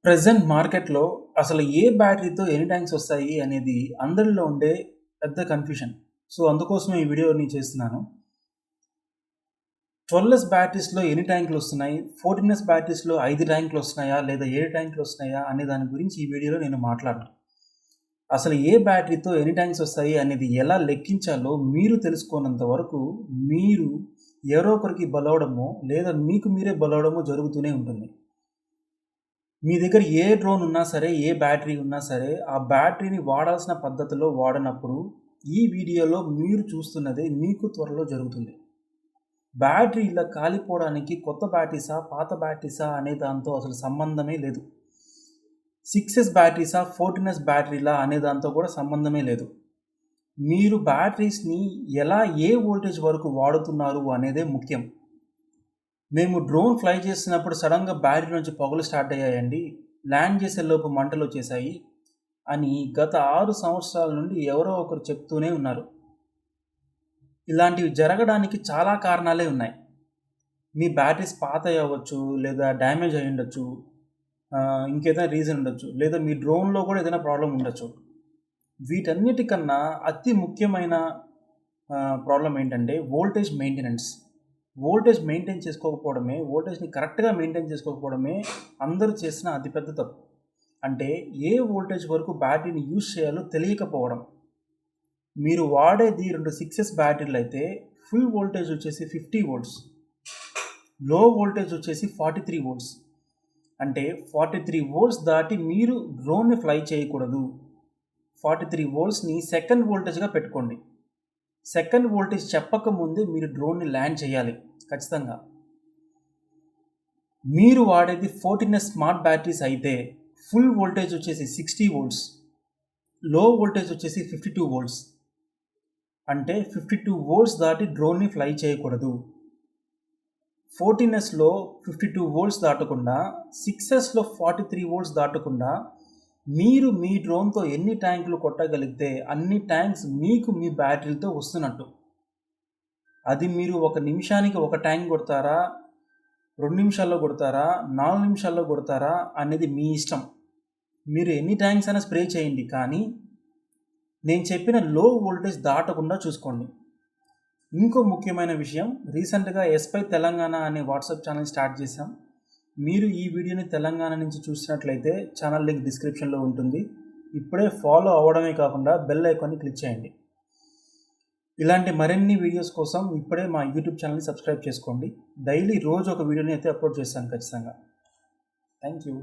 Present మార్కెట్‌లో అసలు ఏ బ్యాటరీతో ఎన్ని ట్యాంక్స్ వస్తాయి అనేది అందరిలో ఉండే పెద్ద కన్‌ఫ్యూషన్. సో, అందుకోసమే ఈ వీడియోని చేస్తున్నాను. 12S బ్యాటరీస్‌లో ఎన్ని ట్యాంకులొస్తున్నాయి? 14S బ్యాటరీస్‌లో 5 ట్యాంకులొస్తున్నాయా? లేదా 7 ట్యాంకులొస్తున్నాయా? అనే దాని గురించి ఈ వీడియోలో నేను మాట్లాడను. అసలు ఏ బ్యాటరీతో ఎన్ని ట్యాంక్స్ వస్తాయి అనేది ఎలా లెక్కించాలో మీరు తెలుసుకోనంత వరకు మీరు ఎవరో ఒకరికి బలవడమో, లేదా మీకు మీరే బలవడమో జరుగుతూనే ఉంటుంది. మీ దగ్గర ఏ డ్రోన్ ఉన్నా సరే, ఏ బ్యాటరీ ఉన్నా సరే, ఆ బ్యాటరీని వాడాల్సిన పద్ధతిలో వాడనప్పుడు, ఈ వీడియోలో మీరు చూస్తున్నదే మీకు త్వరలో జరుగుతుంది. బ్యాటరీ ఇలా కాలిపోవడానికి కొత్త బ్యాటరీసా, పాత బ్యాటరీసా అనే దాంతో అసలు సంబంధమే లేదు. 6S బ్యాటరీసా, 14S బ్యాటరీలా అనే దాంతో కూడా సంబంధమే లేదు. మీరు బ్యాటరీస్‌ని ఎలా ఏ వోల్టేజ్ వరకు వాడుతున్నారు అనేదే ముఖ్యం. మేము డ్రోన్ ఫ్లై చేస్తున్నప్పుడు సడన్‌గా బ్యాటరీ నుంచి పొగలు స్టార్ట్ అయ్యాయండి. ల్యాండ్ చేసేలోపు మంటలొచ్చేశాయి అని గత 6 సంవత్సరాల నుండి ఎవరో ఒకరు చెప్తూనే ఉన్నారు. ఇలాంటివి జరగడానికి చాలా కారణాలే ఉన్నాయి. మీ బ్యాటరీస్ పాతయి అవ్వచ్చు, లేదా డ్యామేజ్ అయ్యి ఉండొచ్చు, ఇంకేదైనా రీజన్ ఉండొచ్చు, లేదా మీ డ్రోన్‌లో కూడా ఏదైనా ప్రాబ్లమ్ ఉండొచ్చు. వీటన్నిటికన్నా అతి ముఖ్యమైన ప్రాబ్లమ్ ఏంటంటే వోల్టేజ్ మెయింటెనెన్స్. వోల్టేజ్‌ని కరెక్ట్‌గా మెయింటైన్ చేసుకోకపోవడమే అందరూ చేసిన అతిపెద్ద తప్పు. అంటే ఏ వోల్టేజ్ వరకు బ్యాటరీని యూజ్ చేయాలో తెలియకపోవడం. మీరు వాడేది 2 6S బ్యాటరీలు అయితే ఫుల్ వోల్టేజ్ వచ్చేసి 50 వోల్ట్స్, లో వోల్టేజ్ వచ్చేసి 43 వోల్ట్స్. అంటే 43 వోల్ట్స్ దాటి మీరు డ్రోన్ని ఫ్లై చేయకూడదు. 43 వోల్ట్స్‌ని సెకండ్ వోల్టేజ్‌గా పెట్టుకోండి. సెకండ్ వోల్టేజ్ చెప్పకముందే మీరు డ్రోన్ని ల్యాండ్ చేయాలి ఖచ్చితంగా. మీరు వాడేది 14S స్మార్ట్ బ్యాటరీస్ అయితే ఫుల్ వోల్టేజ్ వచ్చేసి 60 వోల్ట్స్, లో వోల్టేజ్ వచ్చేసి 52 వోల్ట్స్. అంటే 52 వోల్ట్స్ దాటి డ్రోన్ని ఫ్లై చేయకూడదు. 14Sలో 52 వోల్ట్స్ దాటకుండా, 6Sలో 43 వోల్ట్స్ దాటకుండా మీరు మీ డ్రోన్తో ఎన్ని ట్యాంకులు కొట్టగలిగితే అన్ని ట్యాంక్స్ మీకు మీ బ్యాటరీలతో వస్తున్నట్టు. అది మీరు 1 నిమిషానికి 1 ట్యాంక్ కొడతారా, 2 నిమిషాల్లో కొడతారా, 4 నిమిషాల్లో కొడతారా అనేది మీ ఇష్టం. మీరు ఎన్ని ట్యాంక్స్ అయినా స్ప్రే చేయండి, కానీ నేను చెప్పిన లో వోల్టేజ్ దాటకుండా చూసుకోండి. ఇంకో ముఖ్యమైన విషయం, రీసెంట్గా ఎస్పై తెలంగాణ అనే వాట్సాప్ ఛానల్ స్టార్ట్ చేశాం. మీరు ఈ వీడియోని తెలంగాణ నుంచి చూసినట్లయితే ఛానల్ లింక్ డిస్క్రిప్షన్లో ఉంటుంది. ఇప్పుడే ఫాలో అవ్వడమే కాకుండా బెల్ ఐకాన్ని క్లిక్ చేయండి. ఇలాంటి మరిన్ని వీడియోస్ కోసం ఇప్పుడే మా యూట్యూబ్ ఛానల్ని సబ్స్క్రైబ్ చేసుకోండి. డైలీ రోజు ఒక వీడియోని అయితే అప్లోడ్ చేస్తాను ఖచ్చితంగా. Thank you.